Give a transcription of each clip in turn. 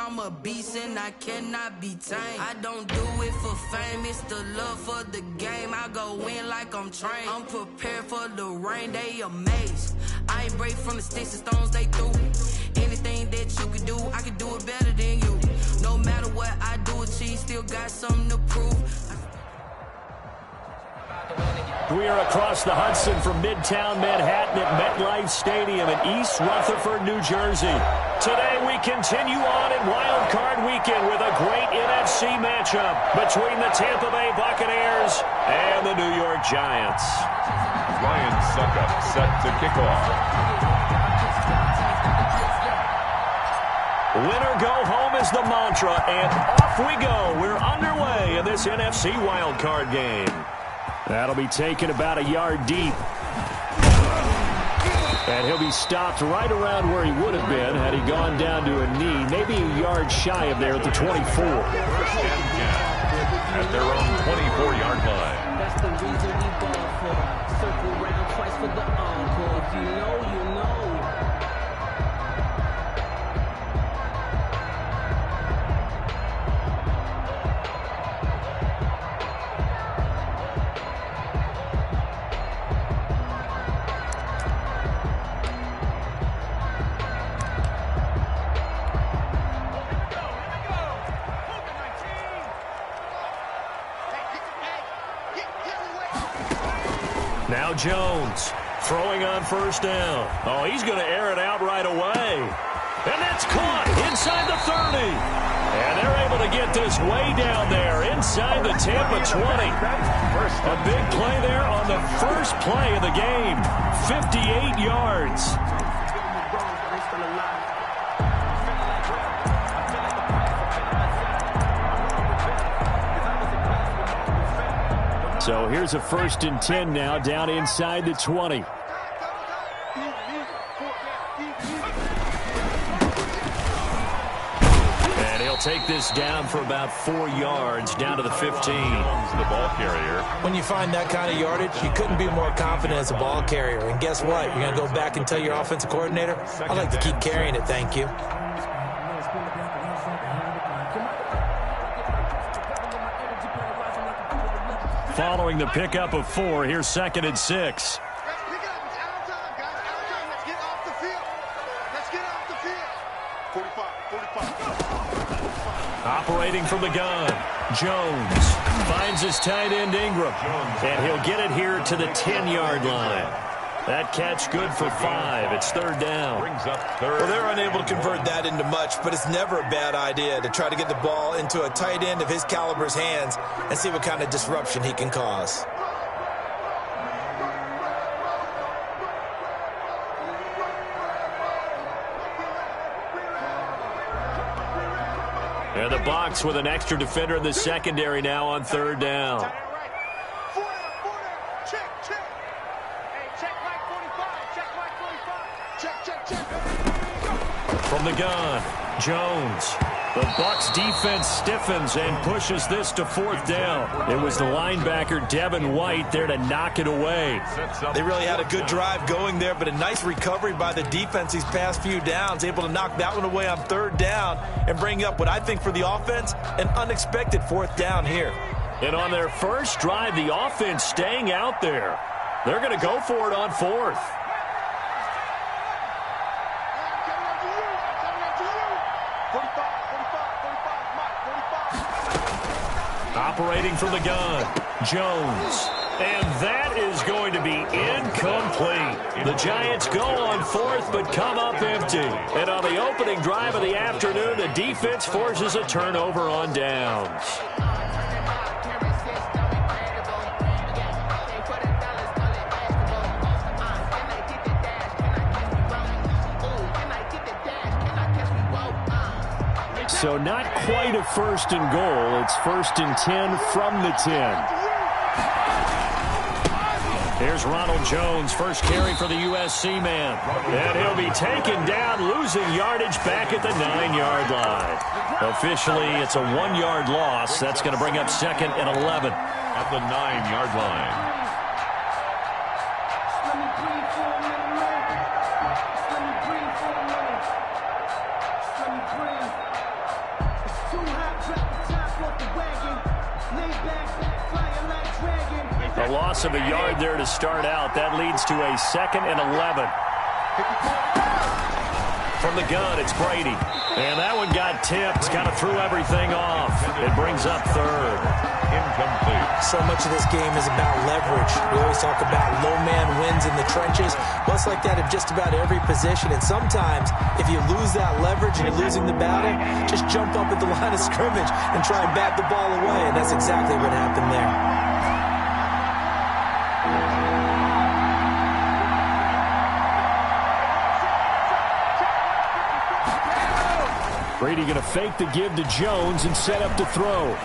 I'm a beast and I cannot be tamed. I don't do it for fame, it's the love for the game. I go in like I'm trained. I'm prepared for the rain, they amazed. I ain't break from the sticks and stones they threw. Anything that you can do, I can do it better than you. No matter what I do, achieve, still got something to prove. We are across the Hudson from Midtown Manhattan at MetLife Stadium in East Rutherford, New Jersey. Today we continue on in Wild Card Weekend with a great NFC matchup between the Tampa Bay Buccaneers and the New York Giants. Ryan Suckup set to kick off. Winner go home is the mantra, and off we go. We're underway in this NFC Wild Card game. That'll be taken about a yard deep. And he'll be stopped right around where he would have been had he gone down to a knee, maybe a yard shy of there at the 24. First and 10 at their own 24-yard line. That's the reason we ball for. Circle round twice for the encore. If you know, you know. Now Jones throwing on first down. Oh, he's going to air it out right away. And that's caught inside the 30. And they're able to get this way down there inside the Tampa 20. A big play there on the first play of the game. 58 yards. So here's a 1st and 10 now down inside the 20. And he'll take this down for about 4 yards down to the 15. The ball carrier. When you find that kind of yardage, you couldn't be more confident as a ball carrier. And guess what? You're going to go back and tell your offensive coordinator, I'd like to keep carrying it, thank you. Following the pickup of 4, here's 2nd and 6. Operating from the gun, Jones finds his tight end Ingram, and he'll get it here to the 10-yard line. That catch good for 5. It's 3rd down. Brings up 3rd. Well, they're unable to convert that into much, but it's never a bad idea to try to get the ball into a tight end of his caliber's hands and see what kind of disruption he can cause. And the box with an extra defender in the secondary now on 3rd down. From the gun, Jones. The Bucs defense stiffens and pushes this to 4th down. It was the linebacker Devin White there to knock it away. They really had a good drive going there, but a nice recovery by the defense these past few downs, able to knock that one away on 3rd down and bring up what I think for the offense, an unexpected 4th down here. And on their first drive, the offense staying out there. They're going to go for it on 4th. Operating from the gun, Jones. And that is going to be incomplete. The Giants go on 4th but come up empty. And on the opening drive of the afternoon, the defense forces a turnover on downs. So not quite a 1st and goal. It's 1st and 10 from the 10. Here's Ronald Jones, first carry for the USC man. And he'll be taken down, losing yardage back at the 9-yard line. Officially, it's a 1-yard loss. That's going to bring up 2nd and 11. At the 9-yard line. A loss of a yard there to start out. That leads to a 2nd and 11. From the gun, it's Brady. And that one got tipped, kind of threw everything off. It brings up 3rd. Incomplete. So much of this game is about leverage. We always talk about low man wins in the trenches. Well, it's like that in just about every position. And sometimes, if you lose that leverage and you're losing the battle, just jump up at the line of scrimmage and try and bat the ball away. And that's exactly what happened there. Brady going to fake the give to Jones and set up to throw.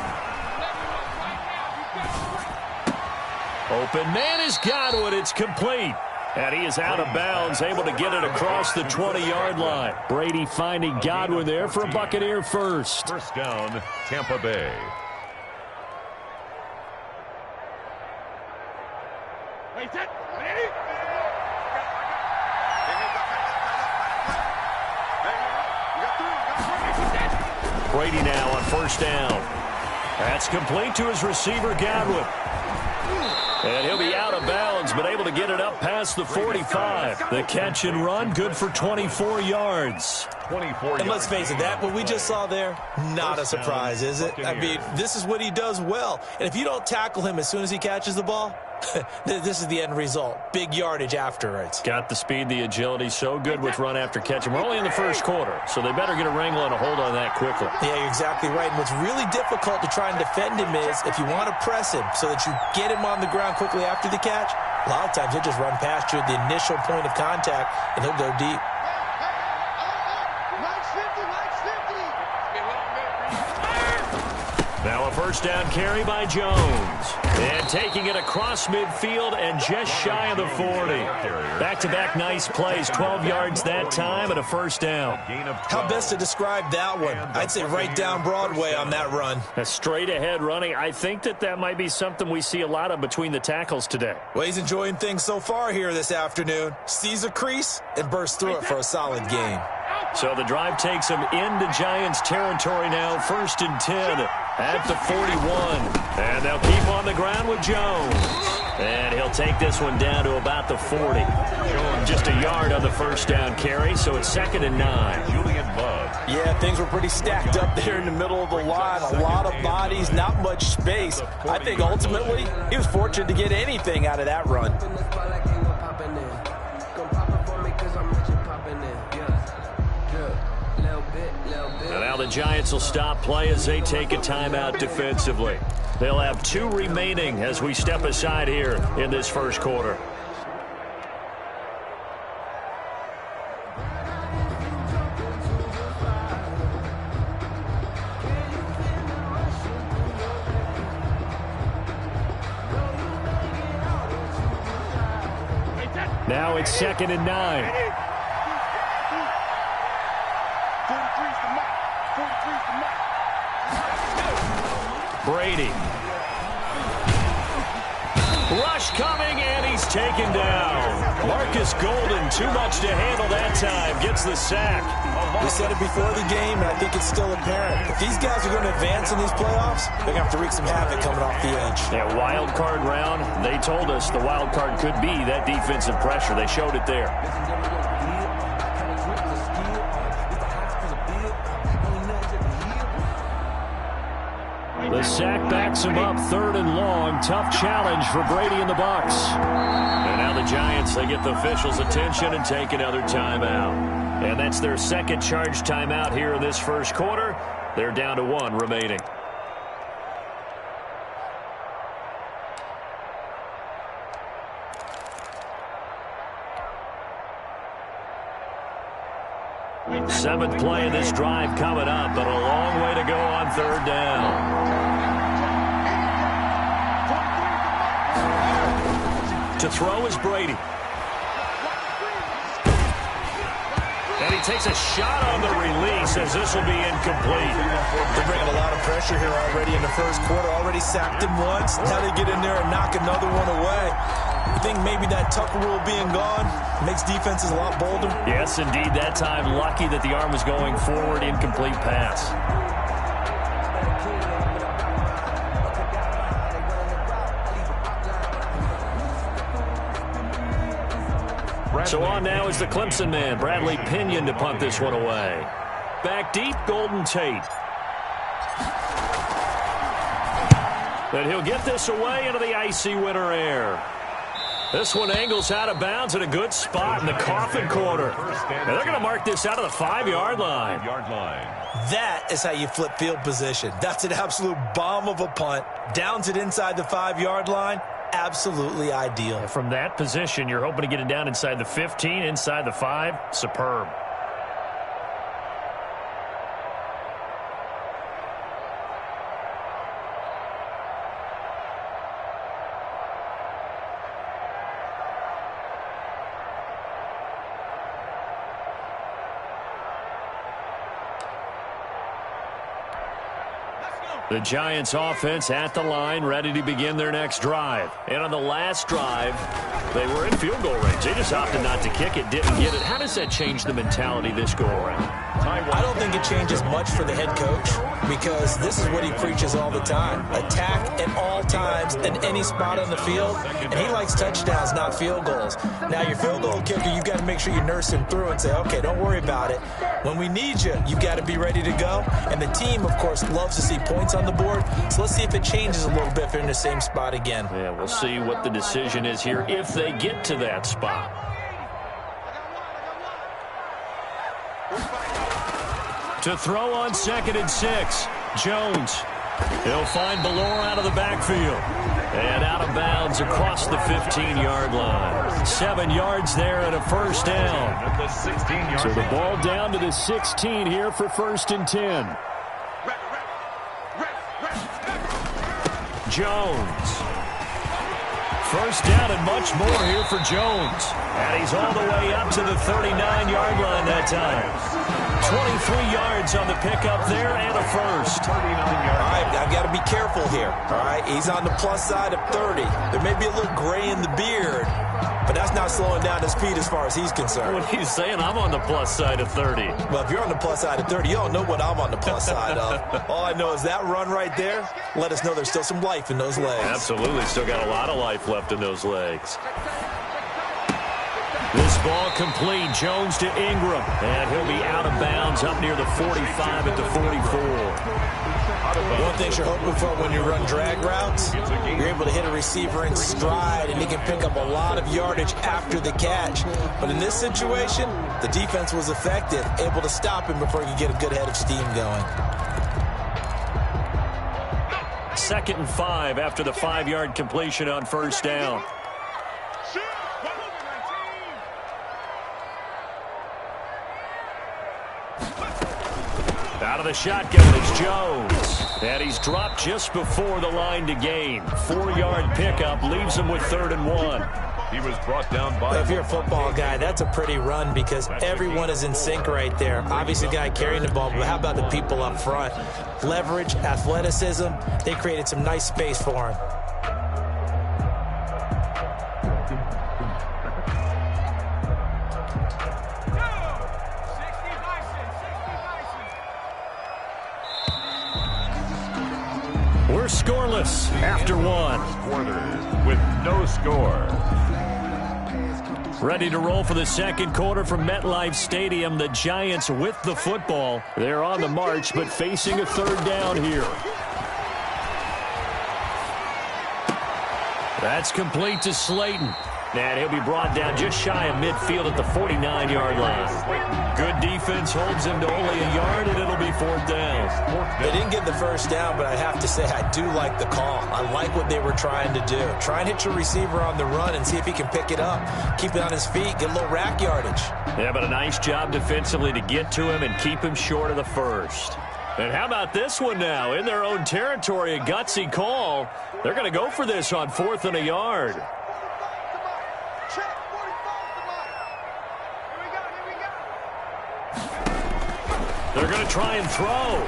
Open man is Godwin. It's complete. And he is out of bounds, able to get it across the 20-yard line. Brady finding Godwin there for a Buccaneer first. First down, Tampa Bay. Brady now on first down. That's complete to his receiver, Godwin. And he'll be out of bounds, but able to get it up past the 45. The catch and run, good for 24 yards. 24 and let's face it, that what we just saw there, not a surprise, is it? I mean, this is what he does well. And if you don't tackle him as soon as he catches the ball, this is the end result. Big yardage afterwards. Got the speed, the agility, so good with run after catch. And we're only in the first quarter, so they better get a wrangle and a hold on that quickly. Yeah, you're exactly right. And what's really difficult to try and defend him is if you want to press him so that you get him on the ground quickly after the catch, a lot of times he'll just run past you at the initial point of contact, and he'll go deep. Now a first down carry by Jones. And taking it across midfield and just shy of the 40. Back-to-back nice plays, 12 yards that time and a first down. How best to describe that one? I'd say right down Broadway on that run. A straight-ahead running. I think that might be something we see a lot of between the tackles today. Well, he's enjoying things so far here this afternoon. Sees a crease and bursts through it for a solid gain. So the drive takes him into Giants territory now, 1st and 10 at the 41. And they'll keep on the ground with Jones. And he'll take this one down to about the 40. Just a yard on the first down carry, so it's 2nd and 9. Julian Love. Yeah, things were pretty stacked up there in the middle of the line. A lot of bodies, not much space. I think ultimately he was fortunate to get anything out of that run. And now the Giants will stop play as they take a timeout defensively. They'll have 2 remaining as we step aside here in this first quarter. Now it's 2nd and 9. Brady. Rush coming, and he's taken down. Marcus Golden, too much to handle that time, gets the sack. We said it before the game, and I think it's still apparent. If these guys are going to advance in these playoffs, they're going to have to wreak some havoc coming off the edge. Yeah, wild card round. They told us the wild card could be that defensive pressure. They showed it there. The sack backs him up, 3rd and long. Tough challenge for Brady and the Bucs. And now the Giants, they get the officials' attention and take another timeout. And that's their 2nd charge timeout here in this first quarter. They're down to 1 remaining. Seventh play of this drive coming up, but a long way to go on 3rd down. To throw is Brady. And he takes a shot on the release as this will be incomplete. They're bringing a lot of pressure here already in the first quarter. Already sacked him once. Now they get in there and knock another one away. I think maybe that Tucker rule being gone makes defenses a lot bolder. Yes, indeed. That time, lucky that the arm was going forward. Incomplete pass. So on now is the Clemson man, Bradley Pinion, to punt this one away. Back deep, Golden Tate. And he'll get this away into the icy winter air. This one angles out of bounds at a good spot in the coffin corner. And they're going to mark this out of the 5-yard line. That is how you flip field position. That's an absolute bomb of a punt. Downs it inside the 5-yard line. Absolutely ideal. From that position, you're hoping to get it down inside the 15, inside the 5. Superb. The Giants offense at the line, ready to begin their next drive. And on the last drive, they were in field goal range. They just opted not to kick it, didn't get it. How does that change the mentality this go around? I don't think it changes much for the head coach because this is what he preaches all the time. Attack at all times in any spot on the field, and he likes touchdowns, not field goals. Now, your field goal kicker, you've got to make sure you nurse him through and say, okay, don't worry about it. When we need you, you've got to be ready to go. And the team, of course, loves to see points on the board. So let's see if it changes a little bit if they're in the same spot again. Yeah, we'll see what the decision is here if they get to that spot. To throw on 2nd and 6, Jones. He'll find Ballore out of the backfield. And out of bounds across the 15-yard line. 7 yards there and a first down. So the ball down to the 16 here for 1st and 10. Jones. First down and much more here for Jones. And he's all the way up to the 39-yard line that time. 23 yards on the pickup there and a first. All right, I've got to be careful here. All right, he's on the plus side of 30. There may be a little gray in the beard, but that's not slowing down his speed as far as he's concerned. What are you saying? I'm on the plus side of 30. Well, if you're on the plus side of 30, you don't know what I'm on the plus side of. All I know is that run right there let us know there's still some life in those legs. Absolutely, still got a lot of life left in those legs. This ball complete. Jones to Ingram. And he'll be out of bounds up near the 45 at the 44. One thing you're hoping for when you run drag routes, you're able to hit a receiver in stride, and he can pick up a lot of yardage after the catch. But in this situation, the defense was effective, able to stop him before he could get a good head of steam going. 2nd and 5 after the 5-yard completion on first down. Out of the shotgun is Jones. And he's dropped just before the line to gain. 4-yard pickup leaves him with 3rd and 1. He was brought down by... If you're a football guy, that's a pretty run because everyone is in sync right there. Obviously, the guy carrying the ball, but how about the people up front? Leverage, athleticism, they created some nice space for him. We're scoreless after 1. Quarters with no score. Ready to roll for the 2nd quarter from MetLife Stadium. The Giants with the football. They're on the march, but facing a 3rd down here. That's complete to Slayton. And he'll be brought down just shy of midfield at the 49-yard line. Good defense holds him to only a yard, and it'll be 4th down. They didn't get the first down, but I have to say I do like the call. I like what they were trying to do. Try and hit your receiver on the run and see if he can pick it up. Keep it on his feet, get a little rack yardage. Yeah, but a nice job defensively to get to him and keep him short of the first. And how about this one now? In their own territory, a gutsy call. They're going to go for this on 4th and a yard. They're going to try and throw.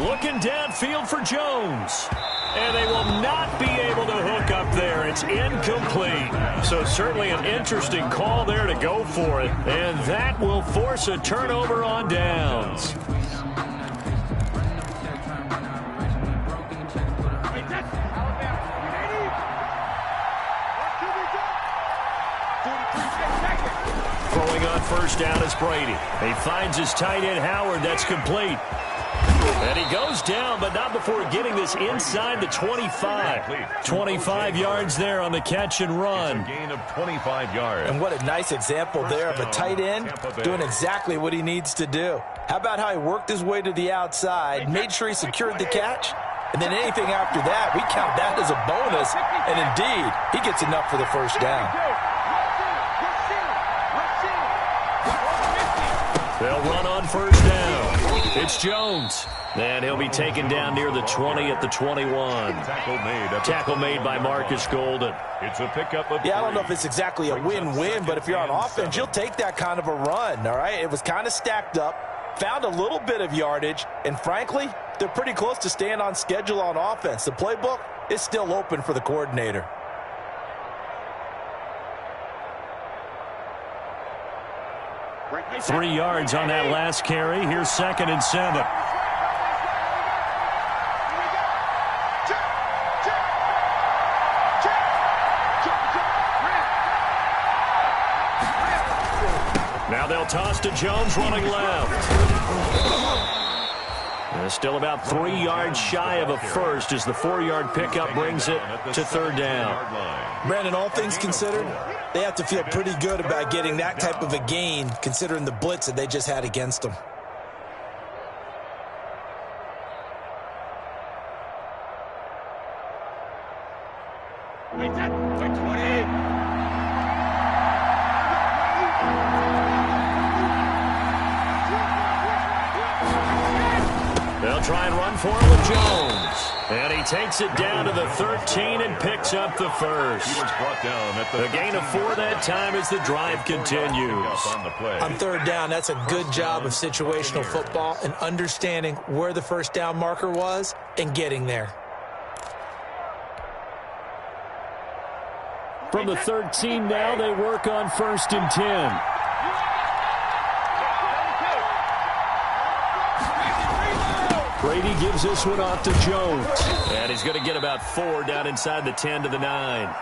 Looking downfield for Jones. And they will not be able to hook up there. It's incomplete. So certainly an interesting call there to go for it. And that will force a turnover on downs. first down is Brady. He finds his tight end, Howard. That's complete. And he goes down, but not before getting this inside the 25. 25 yards there on the catch and run. It's a gain of 25 yards. And what a nice example there of a tight end doing exactly what he needs to do. How about how he worked his way to the outside, made sure he secured the catch, and then anything after that, we count that as a bonus. And indeed, he gets enough for the first down. They'll run on first down. It's Jones. And he'll be taken down near the 20 at the 21. Tackle made by Marcus Golden. It's a pickup of I don't know if it's exactly a win-win, but if you're on offense, you'll take that kind of a run, all right? It was kind of stacked up, found a little bit of yardage, and frankly, they're pretty close to staying on schedule on offense. The playbook is still open for the coordinator. Three yards on that last carry. Here's 2nd and 7. Now they'll toss to Jones running left. Still about 3 yards shy of a first as the 4-yard pickup brings it to 3rd down. Brandon, all things considered, they have to feel pretty good about getting that type of a gain considering the blitz that they just had against them. They'll try and run for it with Jones. And he takes it down to the 13 and picks up the first. He was brought down at A gain of 4 that time as the drive continues. On 3rd down, that's a good job of situational football and understanding where the first down marker was and getting there. From the 13 now, they work on 1st and 10. Brady gives this one off to Jones. And he's going to get about 4 down inside the 10 to the 9.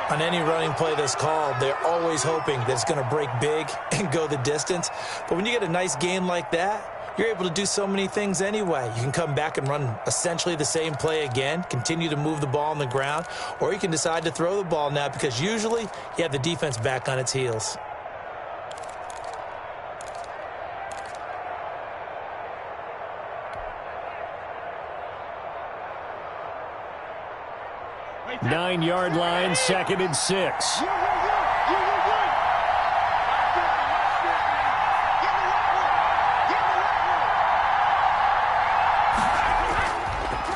On any running play that's called, they're always hoping that it's going to break big and go the distance. But when you get a nice gain like that, you're able to do so many things anyway. You can come back and run essentially the same play again, continue to move the ball on the ground, or you can decide to throw the ball now because usually you have the defense back on its heels. Nine-yard line, 2nd and 6.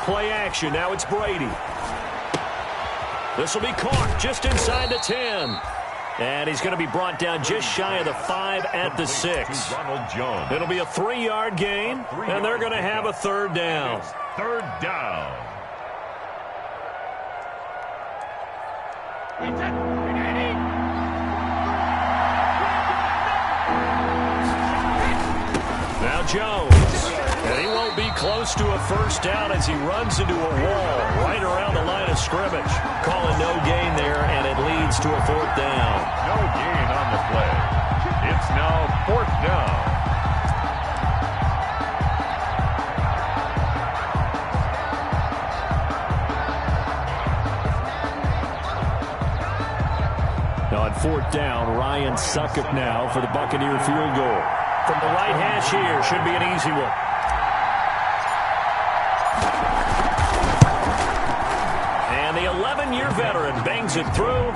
Play action. Now it's Brady. This will be caught just inside the 10. And he's going to be brought down just shy of the 5 at the 6. It'll be a 3-yard gain, and they're going to have a 3rd down. 3rd down. Now Jones, and he won't be close to a first down as he runs into a wall right around the line of scrimmage. Calling no gain there, and it leads to a 4th down. No gain on the play. It's now 4th down. On 4th down, Ryan Succop now for the Buccaneer field goal. From the right hash here, should be an easy one. And the 11-year veteran bangs it through,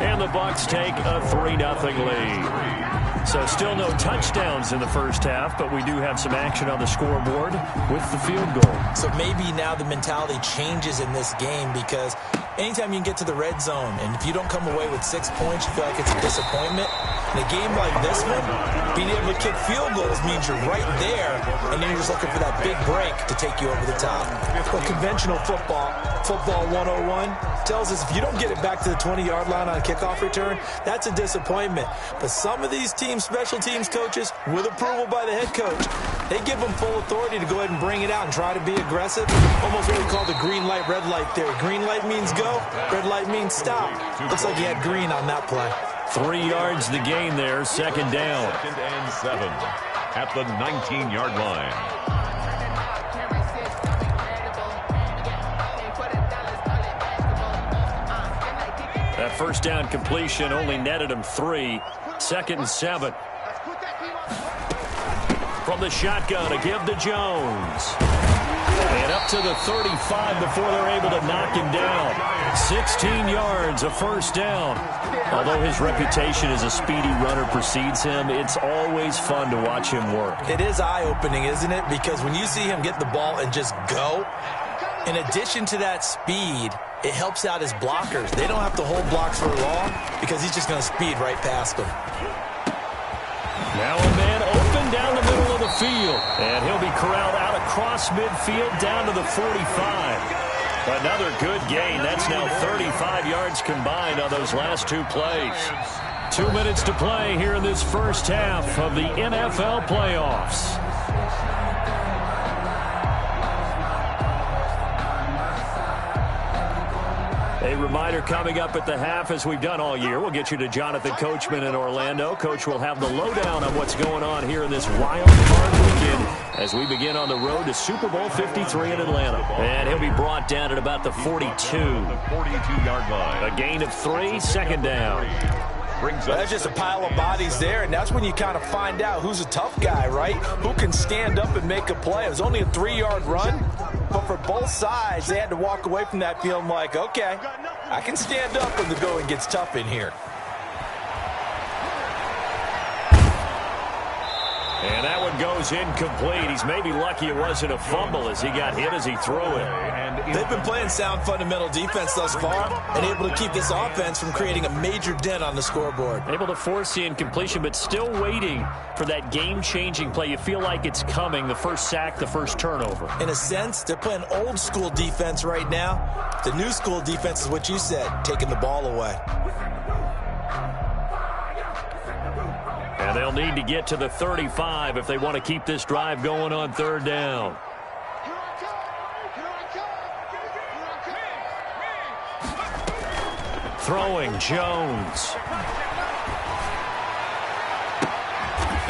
and the Bucs take a 3-0 lead. So still no touchdowns in the first half, but we do have some action on the scoreboard with the field goal. So maybe now the mentality changes in this game because anytime you can get to the red zone, and if you don't come away with 6 points, you feel like it's a disappointment. In a game like this one, being able to kick field goals means you're right there, and then you're just looking for that big break to take you over the top. Well, conventional football 101, tells us if you don't get it back to the 20-yard line on a kickoff return, that's a disappointment. But some of these teams, special teams coaches, with approval by the head coach, they give them full authority to go ahead and bring it out and try to be aggressive. Almost what we call the green light, red light theory. Green light means go, red light means stop. Looks like he had green on that play. 3 yards to gain there, second down. 2nd and 7 at the 19-yard line. That first down completion only netted him 3. 2nd and 7. From the shotgun, a give to Jones. And up to the 35 before they're able to knock him down. 16 yards, a first down. Although his reputation as a speedy runner precedes him, it's always fun to watch him work. It is eye-opening, isn't it? Because when you see him get the ball and just go, in addition to that speed, it helps out his blockers. They don't have to hold blocks for long because he's just going to speed right past them. Now a man open down the middle of the field. And he'll be corralled out across midfield down to the 45. Another good gain. That's now 35 yards combined on those last 2 plays. 2 minutes to play here in this first half of the NFL playoffs. A reminder coming up at the half, as we've done all year, we'll get you to Jonathan Coachman in Orlando. Coach will have the lowdown on what's going on here in this wild card weekend as we begin on the road to Super Bowl 53 in Atlanta. And he'll be brought down at about the 42. The 42-yard line. A gain of 3, second down. That's just a pile of bodies there, and that's when you kind of find out who's a tough guy, right? Who can stand up and make a play. It was only a 3-yard run, but for both sides, they had to walk away from that feeling like, okay, I can stand up when the going gets tough in here. And that one goes incomplete. He's maybe lucky it wasn't a fumble as he got hit as he threw it. They've been playing sound fundamental defense thus far and able to keep this offense from creating a major dent on the scoreboard. Able to force the incompletion, but still waiting for that game-changing play. You feel like it's coming, the first sack, the first turnover. In a sense, they're playing old-school defense right now. The new-school defense is what you said, taking the ball away. And they'll need to get to the 35 if they want to keep this drive going on third down. Throwing, Jones.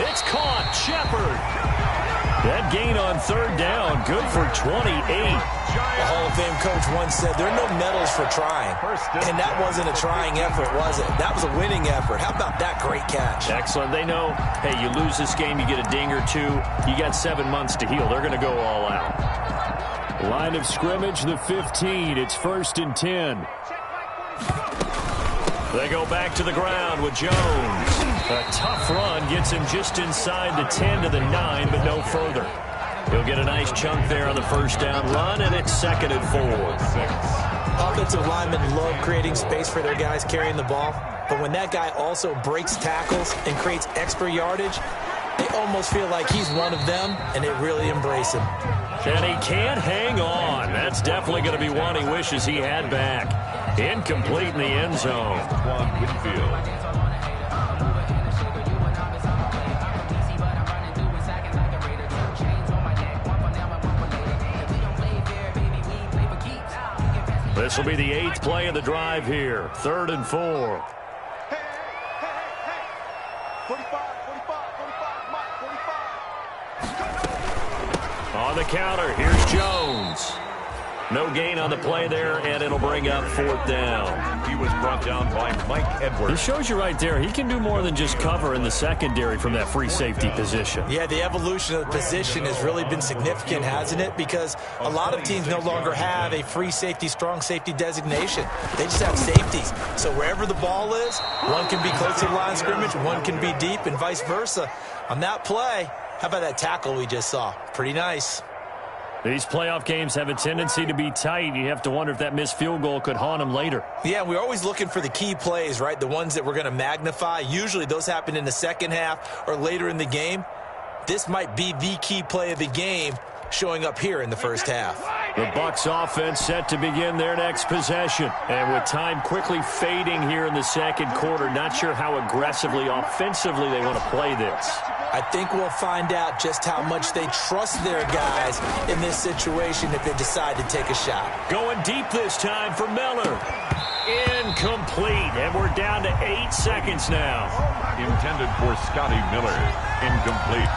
It's caught, Shepard. That gain on third down, good for 28. The Hall of Fame coach once said, there are no medals for trying. And that wasn't a trying effort, was it? That was a winning effort. How about that great catch? Excellent. They know, hey, you lose this game, you get a ding or 2. You got 7 months to heal. They're going to go all out. Line of scrimmage, the 15. It's 1st and 10. They go back to the ground with Jones. A tough run gets him just inside the 10 to the 9, but no further. He'll get a nice chunk there on the first down run, and it's 2nd and 4. Offensive linemen love creating space for their guys carrying the ball, but when that guy also breaks tackles and creates extra yardage, they almost feel like he's one of them, and they really embrace him. And he can't hang on. That's definitely going to be one he wishes he had back. Incomplete in the end zone. This will be the 8th play of the drive here. 3rd and 4. On the counter, here's Jones. No gain on the play there, and it'll bring up 4th down. He was brought down by Mike Edwards. This shows you right there, he can do more than just cover in the secondary from that free safety position. Yeah, the evolution of the position has really been significant, hasn't it? Because a lot of teams no longer have a free safety, strong safety designation. They just have safeties. So wherever the ball is, one can be close to the line of scrimmage, one can be deep, and vice versa. On that play, how about that tackle we just saw? Pretty nice. These playoff games have a tendency to be tight. You have to wonder if that missed field goal could haunt them later. Yeah, we're always looking for the key plays, right? The ones that we're going to magnify. Usually those happen in the second half or later in the game. This might be the key play of the game showing up here in the first half. The Bucs offense set to begin their next possession. And with time quickly fading here in the second quarter, not sure how aggressively, offensively they want to play this. I think we'll find out just how much they trust their guys in this situation if they decide to take a shot. Going deep this time for Miller. incomplete, and we're down to 8 seconds now. Intended for Scotty Miller. Incomplete.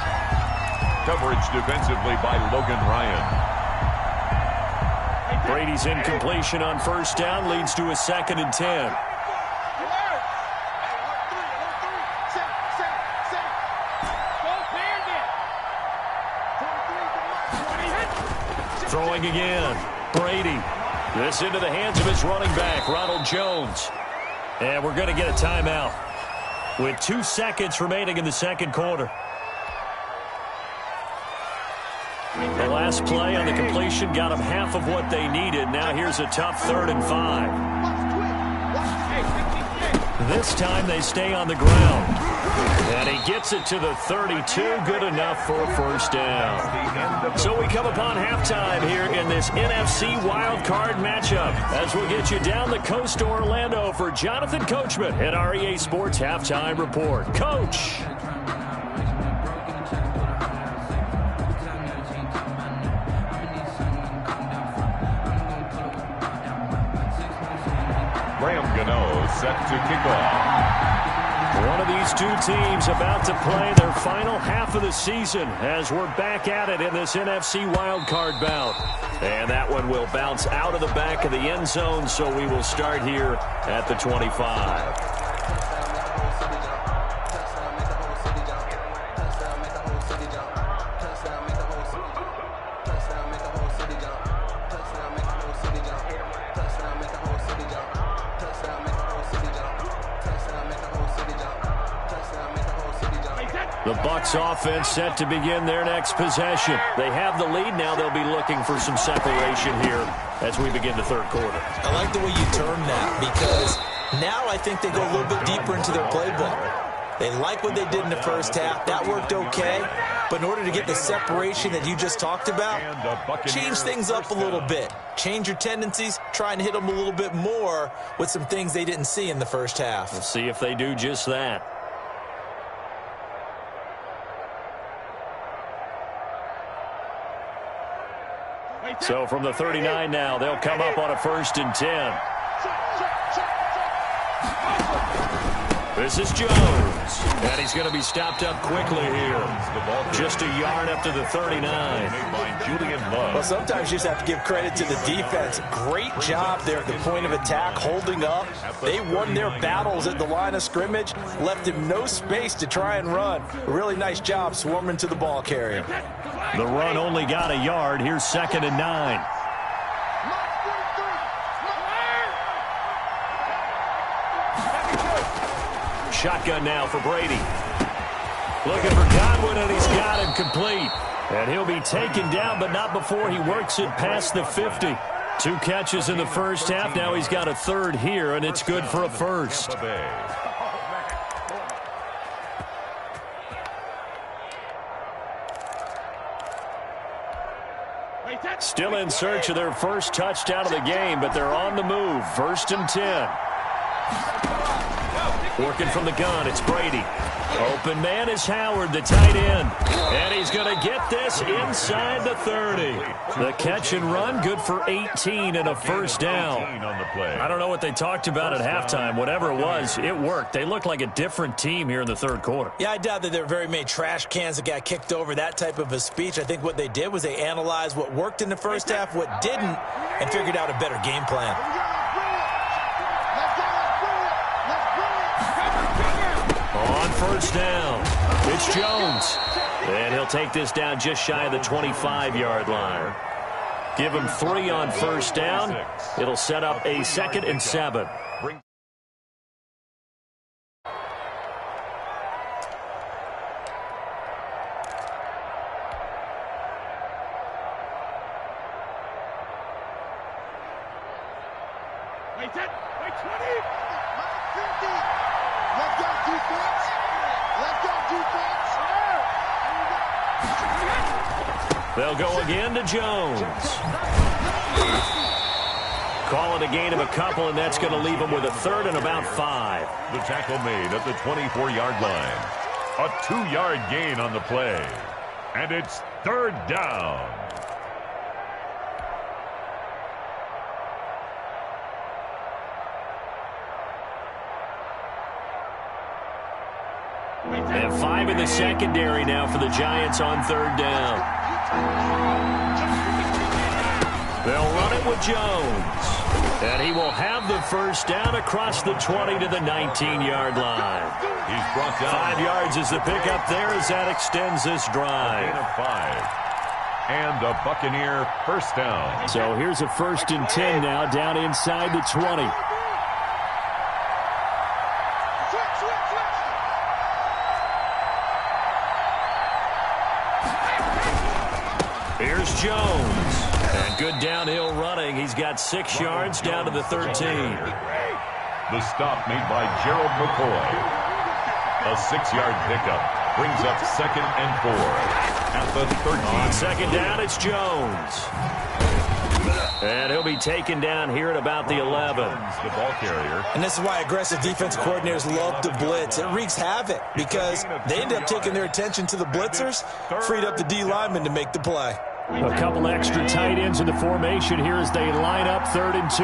Coverage defensively by Logan Ryan. Brady's incompletion on first down leads to a 2nd and 10. Throwing again. Brady. This into the hands of his running back, Ronald Jones. And we're going to get a timeout with 2 seconds remaining in the second quarter. The last play on the completion got them half of what they needed. Now here's a tough 3rd and 5. This time they stay on the ground. And he gets it to the 32. Good enough for a first down. So we come upon halftime here in this NFC wildcard matchup as we'll get you down the coast to Orlando for Jonathan Coachman at our EA Sports Halftime Report. Coach. Set to kick off. One of these two teams about to play their final half of the season as we're back at it in this NFC wildcard bout. And that one will bounce out of the back of the end zone, so we will start here at the 25. The Bucs offense set to begin their next possession. They have the lead. Now they'll be looking for some separation here as we begin the third quarter. I like the way you term that because now I think they go a little bit deeper into their playbook. They like what they did in the first half. That worked okay. But in order to get the separation that you just talked about, change things up a little bit. Change your tendencies. Try and hit them a little bit more with some things they didn't see in the first half. We'll see if they do just that. So from the 39 now, they'll come up on a 1st and 10. This is Jones. And he's going to be stopped up quickly here. Just a yard up to the 39. Well, sometimes you just have to give credit to the defense. Great job there at the point of attack, holding up. They won their battles at the line of scrimmage, left him no space to try and run. A really nice job swarming to the ball carrier. The run only got a yard. Here's 2nd and 9. Shotgun now for Brady. Looking for Godwin, and he's got him complete. And he'll be taken down, but not before he works it past the 50. 2 catches in the first half. Now he's got a 3rd here, and it's good for a 1st. Still in search of their first touchdown of the game, but they're on the move. 1st and 10. Working from the gun, it's Brady. Open man is Howard, the tight end. And he's going to get this inside the 30. The catch and run, good for 18 and a first down. I don't know what they talked about at halftime. Whatever it was, it worked. They look like a different team here in the third quarter. Yeah, I doubt that there were very many trash cans that got kicked over, that type of a speech. I think what they did was they analyzed what worked in the first half, what didn't, and figured out a better game plan. On first down, it's Jones. And he'll take this down just shy of the 25-yard line. Give him 3 on first down. It'll set up a 2nd and 7. They'll go again to Jones. Call it a gain of a couple, and that's going to leave him with a 3rd and about 5. The tackle made at the 24-yard line. A 2-yard gain on the play. And it's 3rd down. And 5 in the secondary now for the Giants on third down. They'll run it with Jones. And he will have the first down across the 20 to the 19-yard line. He's brought down. 5 yards is the pickup there as that extends this drive. A gain of 5. And a Buccaneer first down. So here's a 1st and 10 now down inside the 20. Here's Jones. And good downhill running. He's got 6 yards down to the 13. The stop made by Gerald McCoy. A 6-yard pickup brings up 2nd and 4 at the 13. On 2nd down, it's Jones. And he'll be taken down here at about the 11. The ball carrier. And this is why aggressive defense coordinators love to blitz. It wreaks havoc because they end up taking their attention to the blitzers, freed up the D lineman to make the play. A couple extra tight ends in the formation here as they line up 3rd and 2.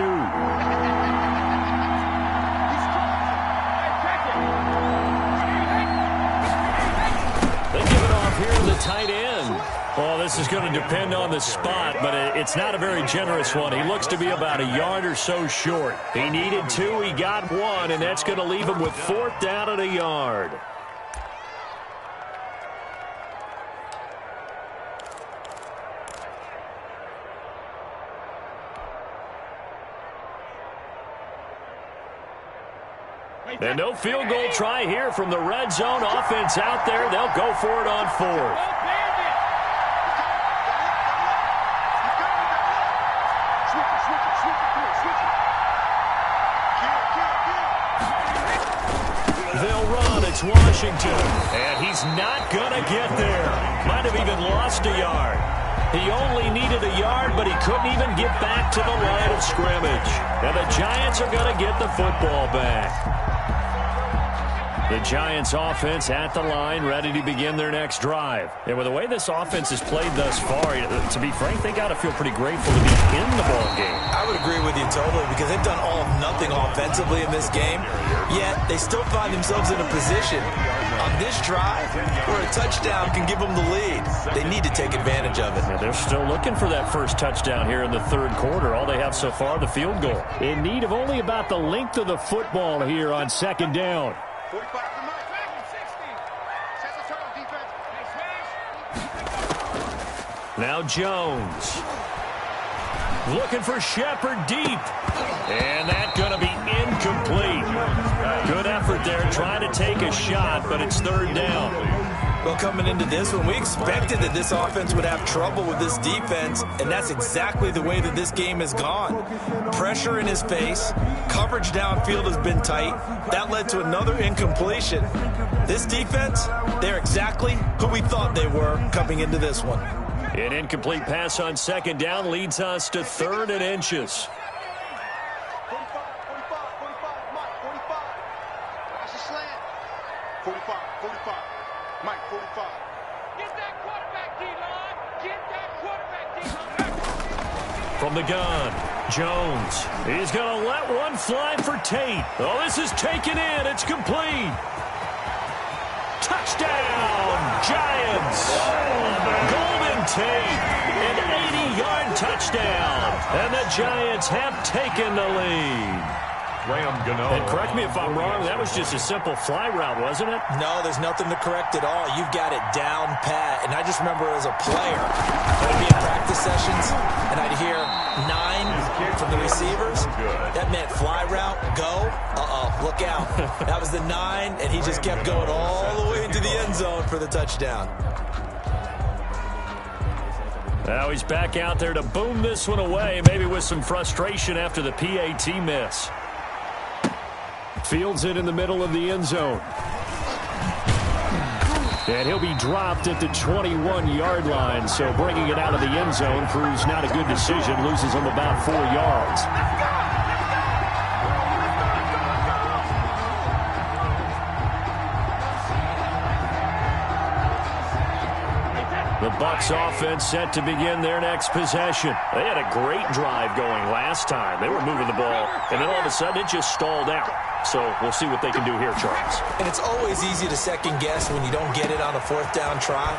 Here in the tight end. Well, this is going to depend on the spot, but it's not a very generous one. He looks to be about a yard or so short. He needed 2, he got 1, and that's going to leave him with 4th down at a yard. And no field goal try here from the red zone offense out there. They'll go for it on 4th. They'll run. It's Washington. And he's not going to get there. Might have even lost a yard. He only needed a yard, but he couldn't even get back to the line of scrimmage. And the Giants are going to get the football back. The Giants offense at the line, ready to begin their next drive. And with the way this offense has played thus far, to be frank, they got to feel pretty grateful to be in the ball game. I would agree with you totally because they've done all of nothing offensively in this game, yet they still find themselves in a position on this drive where a touchdown can give them the lead. They need to take advantage of it. Yeah, they're still looking for that first touchdown here in the 3rd quarter. All they have so far, the field goal. In need of only about the length of the football here on 2nd down. 45 to Mike. 60. Sets a turtle defense. Now Jones. Looking for Shepard deep. And that's going to be incomplete. Good effort there trying to take a shot, but it's 3rd down. Well, coming into this one, we expected that this offense would have trouble with this defense, and that's exactly the way that this game has gone. Pressure in his face, coverage downfield has been tight. That led to another incompletion. This defense, they're exactly who we thought they were coming into this one. An incomplete pass on 2nd down leads us to 3rd and inches. 45, Mike, 45. That's a slant. 45, Mike, 45. Get that quarterback, D-line. Get that quarterback, D-line. From the gun, Jones. He's going to let one fly for Tate. Oh, this is taken in. It's complete. Touchdown, Giants. Golden Tate, an 80-yard touchdown. And the Giants have taken the lead. And correct me if I'm wrong, that was just a simple fly route, wasn't it? No, there's nothing to correct at all. You've got it down pat. And I just remember as a player, I'd be in practice sessions, and I'd hear 9 from the receivers. That meant fly route, go. Look out. That was the 9, and he just kept going all the way into the end zone for the touchdown. Now he's back out there to boom this one away, maybe with some frustration after the PAT miss. Fields it in the middle of the end zone. And he'll be dropped at the 21-yard line, so bringing it out of the end zone proves not a good decision, loses him about 4 yards. The Bucs offense set to begin their next possession. They had a great drive going last time. They were moving the ball, and then all of a sudden it just stalled out. So we'll see what they can do here, Charles. And it's always easy to second guess when you don't get it on a fourth down try.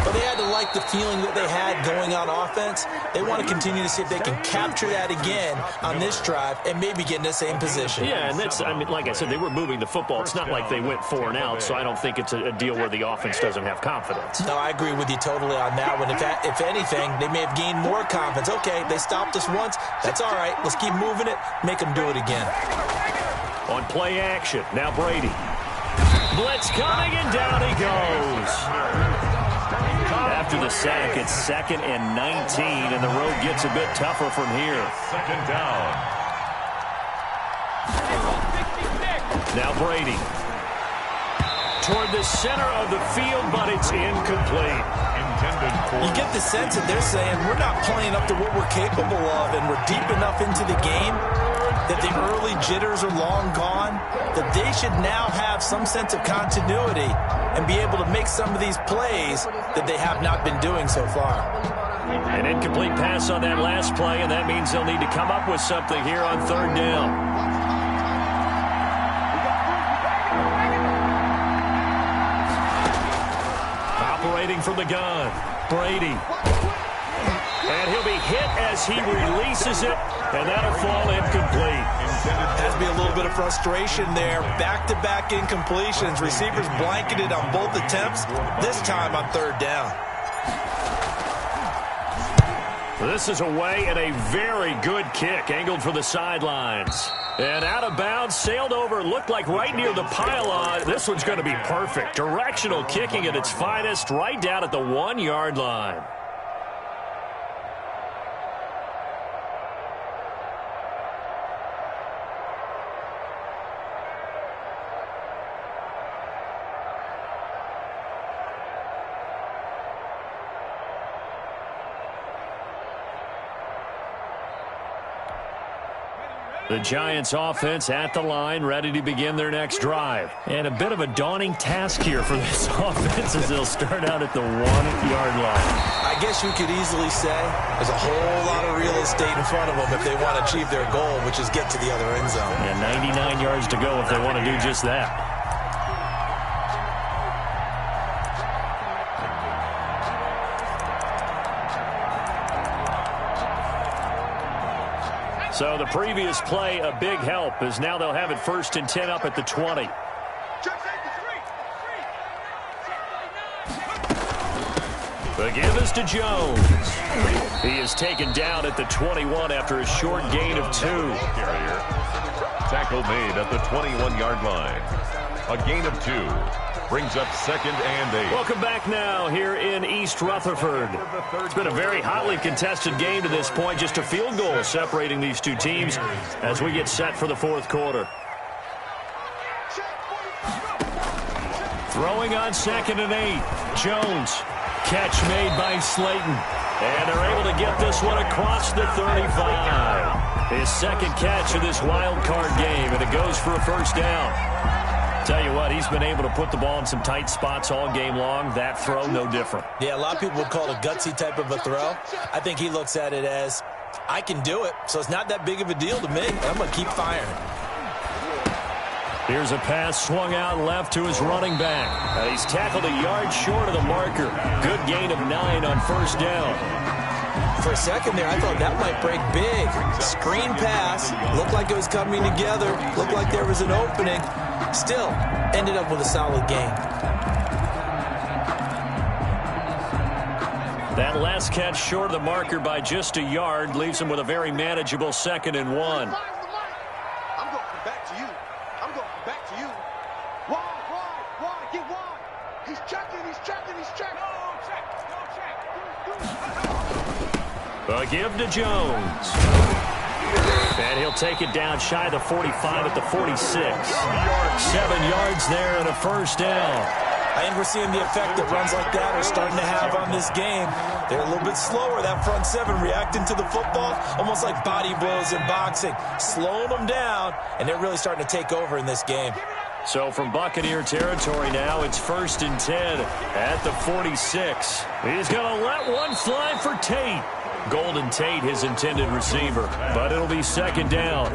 But they had to like the feeling that they had going on offense. They want to continue to see if they can capture that again on this drive and maybe get in the same position. Yeah, and that's, I mean, like I said, they were moving the football. It's not like they went 4 and out, so I don't think it's a deal where the offense doesn't have confidence. No, I agree with you totally on that one. If anything, they may have gained more confidence. Okay, they stopped us once. That's all right. Let's keep moving it. Make them do it again. On play action, now Brady. Blitz coming, and down he goes. After the sack, it's 2nd and 19, and the road gets a bit tougher from here. 2nd down. Now Brady. Toward the center of the field, but it's incomplete. You get the sense that they're saying we're not playing up to what we're capable of, and we're deep enough into the game that the early jitters are long gone, that they should now have some sense of continuity and be able to make some of these plays that they have not been doing so far. An incomplete pass on that last play, and that means they'll need to come up with something here on 3rd down. Operating from the gun, Brady. And he'll be hit as he releases it, and that'll fall incomplete. Has to be a little bit of frustration there. Back-to-back incompletions. Receivers blanketed on both attempts, this time on 3rd down. This is away and a very good kick, angled for the sidelines. And out of bounds, sailed over, looked like right near the pylon. This one's going to be perfect. Directional kicking at its finest, right down at the 1-yard line. The Giants offense at the line, ready to begin their next drive. And a bit of a daunting task here for this offense as they'll start out at the 1-yard line. I guess you could easily say there's a whole lot of real estate in front of them if they want to achieve their goal, which is get to the other end zone. And 99 yards to go if they want to do just that. So the previous play, a big help, as now they'll have it 1st and 10 up at the 20. The give is to Jones. He is taken down at the 21 after a short gain of 2. Tackle made at the 21-yard line. A gain of 2. Brings up 2nd and 8. Welcome back now here in East Rutherford. It's been a very hotly contested game to this point. Just a field goal separating these two teams as we get set for the 4th quarter. Throwing on 2nd and 8. Jones. Catch made by Slayton. And they're able to get this one across the 35. His 2nd catch of this wild card game, and it goes for a 1st down. Tell you what, he's been able to put the ball in some tight spots all game long. That throw, no different. Yeah, a lot of people would call it a gutsy type of a throw. I think he looks at it as, I can do it, so it's not that big of a deal to me. I'm going to keep firing. Here's a pass swung out left to his running back. He's tackled a yard short of the marker. Good gain of 9 on 1st down. For a second there, I thought that might break big. Screen pass. Looked like it was coming together. Looked like there was an opening. Still, ended up with a solid game. That last catch short of the marker by just a yard leaves him with a very manageable 2nd and 1. I'm going back to you. I'm going back to you. Wide, get wide. He's checking. No check. A give to Jones. And he'll take it down shy of the 45 at the 46. 7 yards there and a 1st down. I think we're seeing the effect that runs like that are starting to have on this game. They're a little bit slower, that front 7, reacting to the football, almost like body blows in boxing, slowing them down, and they're really starting to take over in this game. So from Buccaneer territory now, it's 1st and 10 at the 46. He's going to let one fly for Tate. Golden Tate, his intended receiver. But it'll be second down.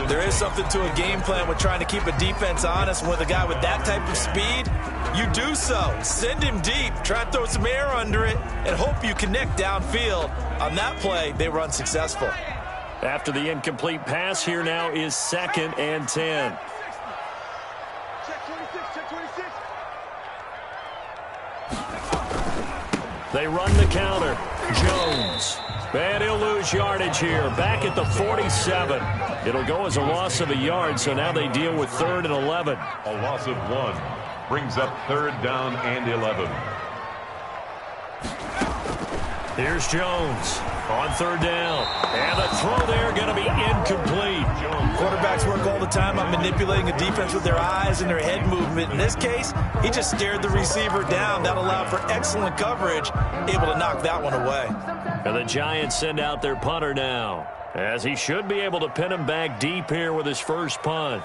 There is something to a game plan with trying to keep a defense honest. With a guy with that type of speed, you do so. Send him deep, try and throw some air under it, and hope you connect downfield. On that play, they were unsuccessful. After the incomplete pass, here now is 2nd and 10. They run the counter. Jones. And he'll lose yardage here. Back at the 47. It'll go as a loss of a yard, so now they deal with 3rd and 11. A loss of 1 brings up 3rd down and 11. Here's Jones on 3rd down. And the throw there going to be incomplete. Quarterbacks work all the time on manipulating a defense with their eyes and their head movement. In this case, he just stared the receiver down. That allowed for excellent coverage, able to knock that one away. And the Giants send out their punter now, as he should be able to pin him back deep here with his first punt.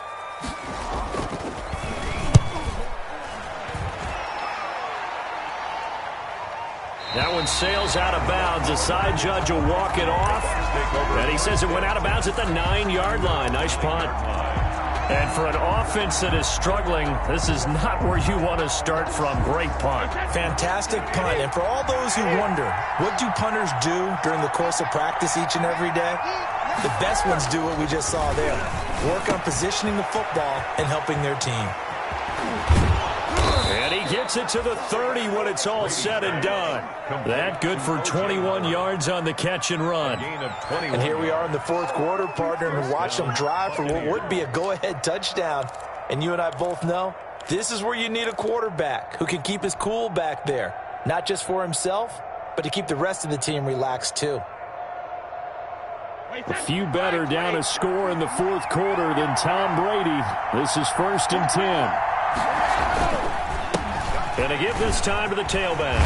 That one sails out of bounds. The side judge will walk it off. And he says it went out of bounds at the 9-yard line. Nice punt. And for an offense that is struggling, this is not where you want to start from. Great punt. Fantastic punt. And for all those who wonder, what do punters do during the course of practice each and every day? The best ones do what we just saw there. Work on positioning the football and helping their team. And he gets it to the 30 when it's all said and done. That good for 21 yards on the catch and run. And here we are in the 4th quarter, partner, and watch them drive for what would be a go-ahead touchdown. And you and I both know this is where you need a quarterback who can keep his cool back there. Not just for himself, but to keep the rest of the team relaxed too. A few better down a score in the 4th quarter than Tom Brady. This is 1st and 10. And to give this time to the tailback.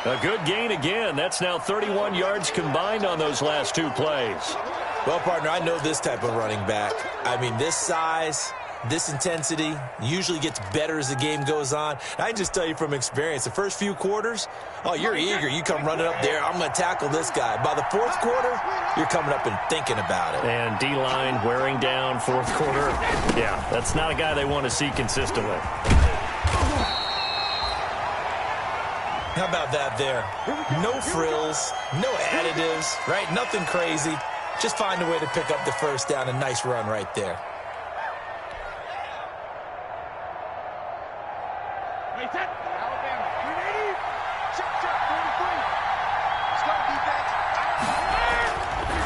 A good gain again. That's now 31 yards combined on those last 2 plays. Well, partner, I know this type of running back. I mean, this size, this intensity usually gets better as the game goes on. I can just tell you from experience, the first few quarters, oh, you're eager. You come running up there. I'm going to tackle this guy. By the 4th quarter, you're coming up and thinking about it. And D-line wearing down 4th quarter. Yeah, that's not a guy they want to see consistently. How about that there? No frills, no additives, right? Nothing crazy. Just find a way to pick up the first down. A nice run right there.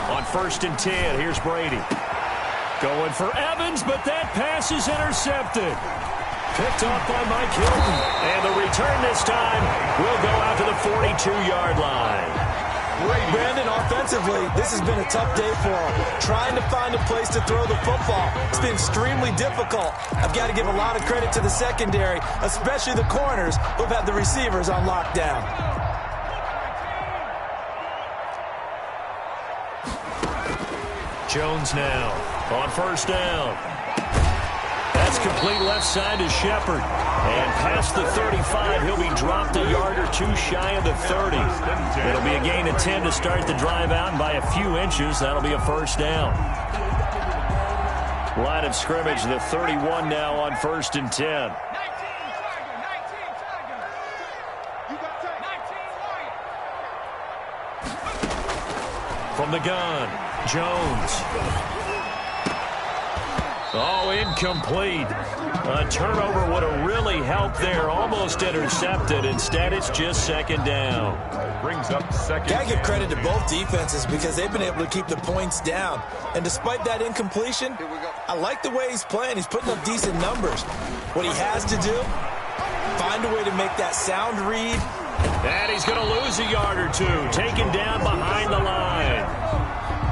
On 1st and 10, here's Brady. Going for Evans, but that pass is intercepted. Picked off by Mike Hilton. And the return this time will go out to the 42-yard line. Brandon, offensively, this has been a tough day for him. Trying to find a place to throw the football. It's been extremely difficult. I've got to give a lot of credit to the secondary, especially the corners who've had the receivers on lockdown. Jones now on 1st down. That's complete left side to Shepard. And past the 35, he'll be dropped a yard or 2 shy of the 30. It'll be a gain of 10 to start the drive out, and by a few inches, that'll be a 1st down. Line of scrimmage, the 31 now on 1st and 10. From the gun, Jones. Oh, incomplete. A turnover would have really helped there. Almost intercepted. Instead, it's just 2nd down. Brings up 2nd. Gotta give credit to both defenses because they've been able to keep the points down. And despite that incompletion, I like the way he's playing. He's putting up decent numbers. What he has to do, find a way to make that sound read. And he's going to lose a yard or 2. Taken down behind the line.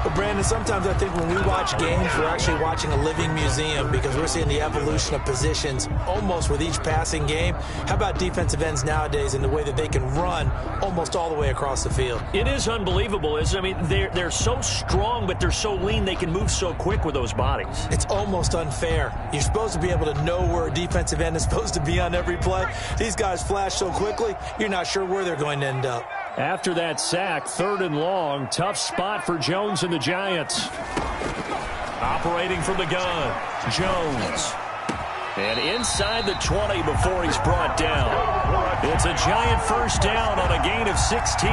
Well, Brandon, sometimes I think when we watch games, we're actually watching a living museum because we're seeing the evolution of positions almost with each passing game. How about defensive ends nowadays and the way that they can run almost all the way across the field? It is unbelievable, isn't it? I mean, they're so strong, but they're so lean. They can move so quick with those bodies. It's almost unfair. You're supposed to be able to know where a defensive end is supposed to be on every play. These guys flash so quickly, you're not sure where they're going to end up. After that sack, 3rd and long, tough spot for Jones and the Giants. Operating from the gun, Jones. And inside the 20 before he's brought down. It's a Giant first down on a gain of 16.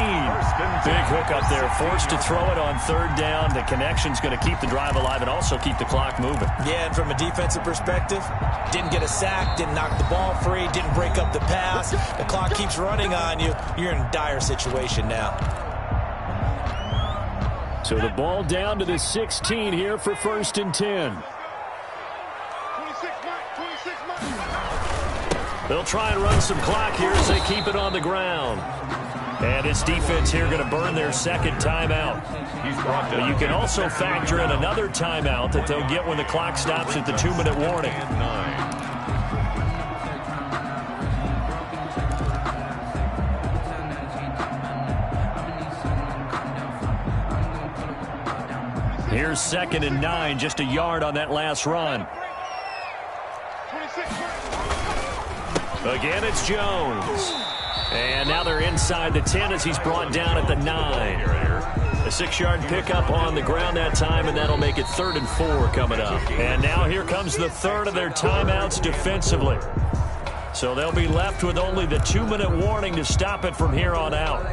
Big hook up there, forced to throw it on 3rd down. The connection's going to keep the drive alive and also keep the clock moving. Yeah, and from a defensive perspective, didn't get a sack, didn't knock the ball free, didn't break up the pass. The clock keeps running on you. You're in a dire situation now. So the ball down to the 16 here for 1st and 10. They'll try and run some clock here as they keep it on the ground. And this defense here going to burn their 2nd timeout. But you can also factor in another timeout that they'll get when the clock stops at the 2-minute warning. Here's 2nd and 9, just a yard on that last run. Again, it's Jones. And now they're inside the 10 as he's brought down at the 9. A 6-yard pickup on the ground that time, and that'll make it 3rd and 4 coming up. And now here comes the 3rd of their timeouts defensively. So they'll be left with only the 2-minute warning to stop it from here on out.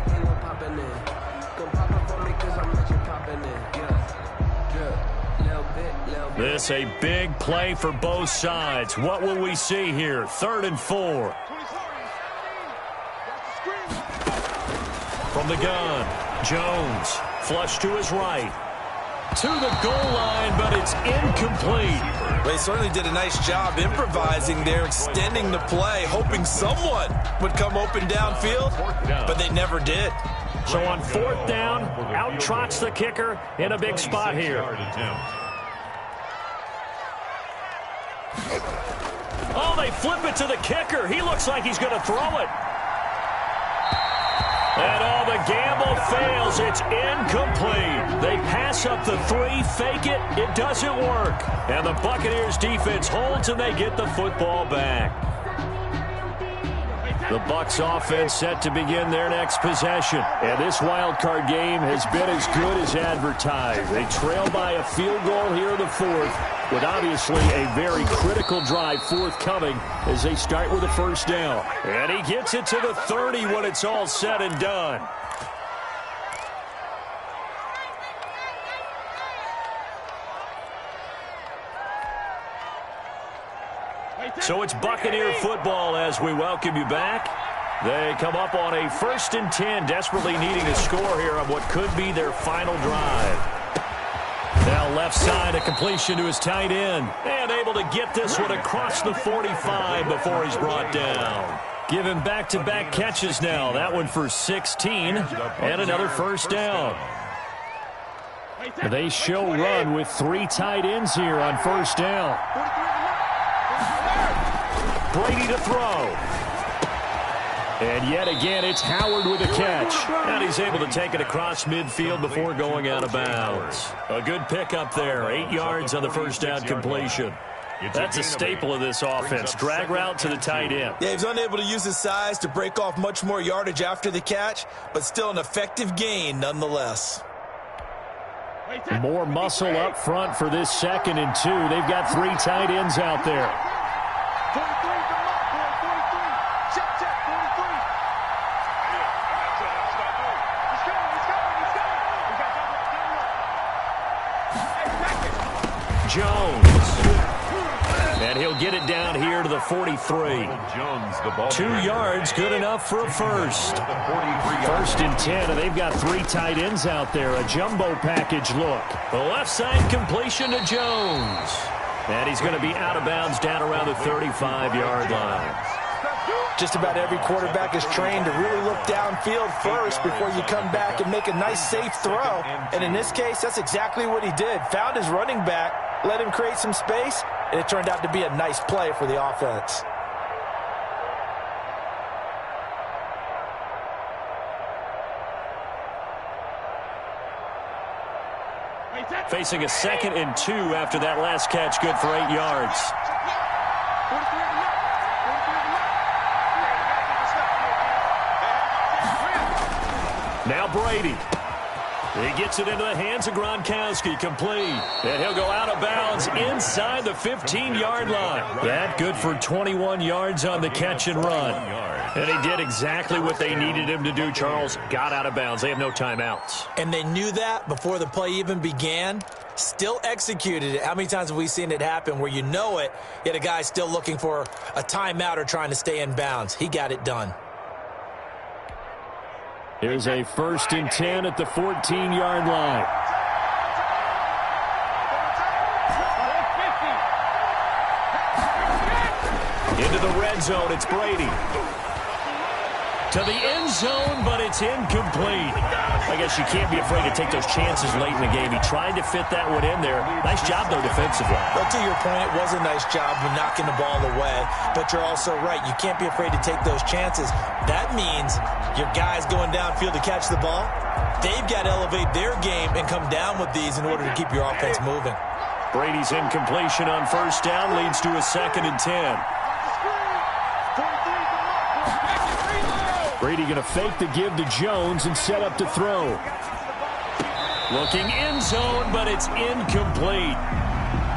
This a big play for both sides. What will we see here? 3rd and 4. From the gun, Jones, flush to his right. To the goal line, but it's incomplete. They certainly did a nice job improvising there, extending the play, hoping someone would come open downfield, but they never did. So on 4th down, out trots the kicker in a big spot here. Oh, they flip it to the kicker. He looks like he's going to throw it. And the gamble fails. It's incomplete. They pass up the 3, fake it. It doesn't work. And the Buccaneers defense holds and they get the football back. The Bucs offense set to begin their next possession. And this wild card game has been as good as advertised. They trail by a field goal here in the 4th, with obviously a very critical drive forthcoming as they start with a 1st down. And he gets it to the 30 when it's all said and done. So it's Buccaneer football as we welcome you back. They come up on a 1st and 10, desperately needing a score here on what could be their final drive. Now left side, a completion to his tight end. And able to get this one across the 45 before he's brought down. Give him back-to-back catches now. That one for 16 and another 1st down. They show run with 3 tight ends here on 1st down. Brady to throw. And yet again, it's Howard with a catch. And he's able to take it across midfield before going out of bounds. A good pickup there. 8 yards on the 1st down completion. That's a staple of this offense. Drag route to the tight end. Yeah, he's unable to use his size to break off much more yardage after the catch, but still an effective gain nonetheless. More muscle up front for this 2nd and 2. They've got 3 tight ends out there. 43, come up, boy, 43. Check, 43. He's coming. We got Jones. And he'll get it down here to the 43. 2 yards, good enough for a 1st. 1st and 10, and they've got 3 tight ends out there. A jumbo package look. The left side completion to Jones. And he's going to be out of bounds down around the 35-yard line. Just about every quarterback is trained to really look downfield first before you come back and make a nice, safe throw. And in this case, that's exactly what he did. Found his running back, let him create some space, and it turned out to be a nice play for the offense. Facing a 2nd and 2 after that last catch, good for 8 yards. Now Brady. He gets it into the hands of Gronkowski, complete. And he'll go out of bounds inside the 15-yard line. That good for 21 yards on the catch and run. And he did exactly what they needed him to do, Charles. Got out of bounds. They have no timeouts. And they knew that before the play even began. Still executed it. How many times have we seen it happen where you know it, yet a guy's still looking for a timeout or trying to stay in bounds? He got it done. Here's a 1st and 10 at the 14-yard line. Into the red zone, it's Brady. To the end zone, but it's incomplete. I guess you can't be afraid to take those chances late in the game. He tried to fit that one in there. Nice job, though, defensively. Well, to your point, it was a nice job of knocking the ball away. But you're also right. You can't be afraid to take those chances. That means your guys going downfield to catch the ball, they've got to elevate their game and come down with these in order to keep your offense moving. Brady's incompletion on 1st down leads to a 2nd and 10. Brady going to fake the give to Jones and set up to throw. Looking end zone, but it's incomplete.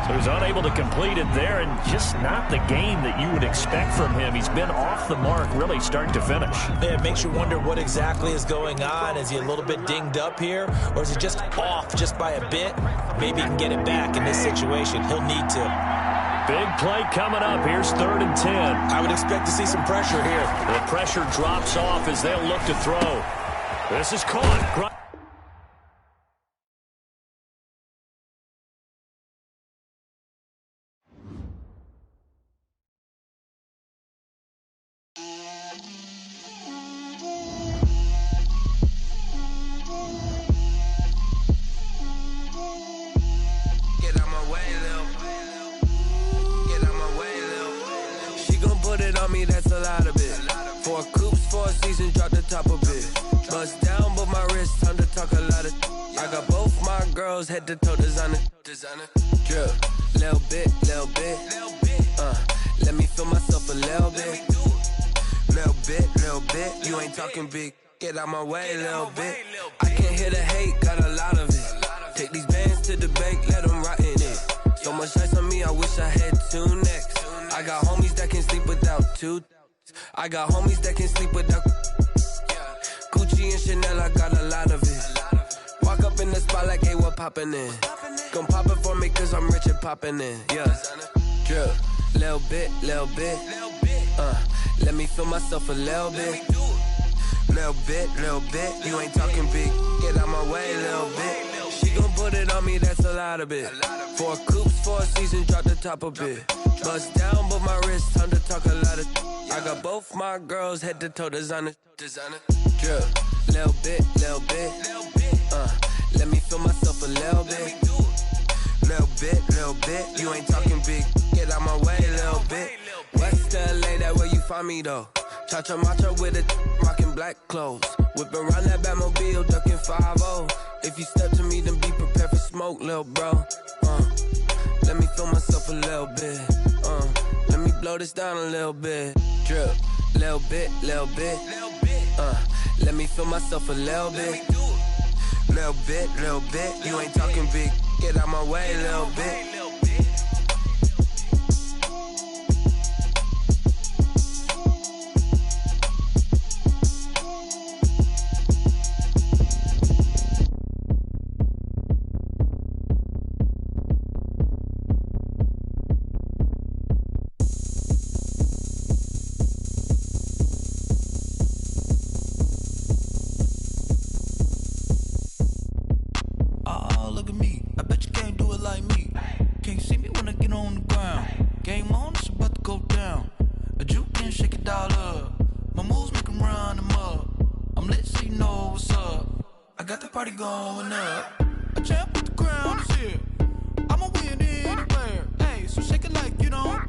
So he's unable to complete it there, and just not the game that you would expect from him. He's been off the mark really start to finish. Yeah, it makes you wonder what exactly is going on. Is he a little bit dinged up here, or is he just off just by a bit? Maybe he can get it back in this situation. He'll need to. Big play coming up. Here's 3rd and 10. I would expect to see some pressure here. The pressure drops off as they'll look to throw. This is caught. That's a lot of it. 4 coops, 4 seasons, drop the top of it. Bust down, but my wrist, time to talk a lot of. I got both my girls head to toe designer. Drip, little bit. Let me feel myself a little bit. Little bit. You ain't talking big. Get out my way, little bit. I can't hear the hate, got a lot of it. Take these bands to the bank, let them rot in it. So much ice on me, I wish I had 2 necks. I got homies that can sleep without 2. I got homies that can sleep without Gucci and Chanel, I got a lot of it. Walk up in the spot like, hey, what poppin' in? Gon' pop it for me cause I'm rich and poppin' in. Yeah, drip, little bit. Let me feel myself a little bit. Little bit. You ain't talking big, get out my way, little bit. She gon' put it on me, that's a lot of it. 4 coops, 4 seasons, drop the top of it. Bust down, but my wrist, time to talk a lot of. I got both my girls head to toe designer. Drip, little bit. Let me feel myself a little bit. Little bit. You ain't talking big, get out my way, little bit. West LA, that where you find me though. Cha-cha matcha with it, rockin' black clothes. Whippin' around that Batmobile, duckin' 5-0. If you step to me, then be prepared for smoke, lil' bro. Let me feel myself a little bit. Let me blow this down a little bit. Drip, little bit. Let me feel myself a little bit. Little bit. You ain't talking big. Get out my way, little bit. Party going up. A champ with the crown is here. I'ma win anywhere. Hey, so shake it like you don't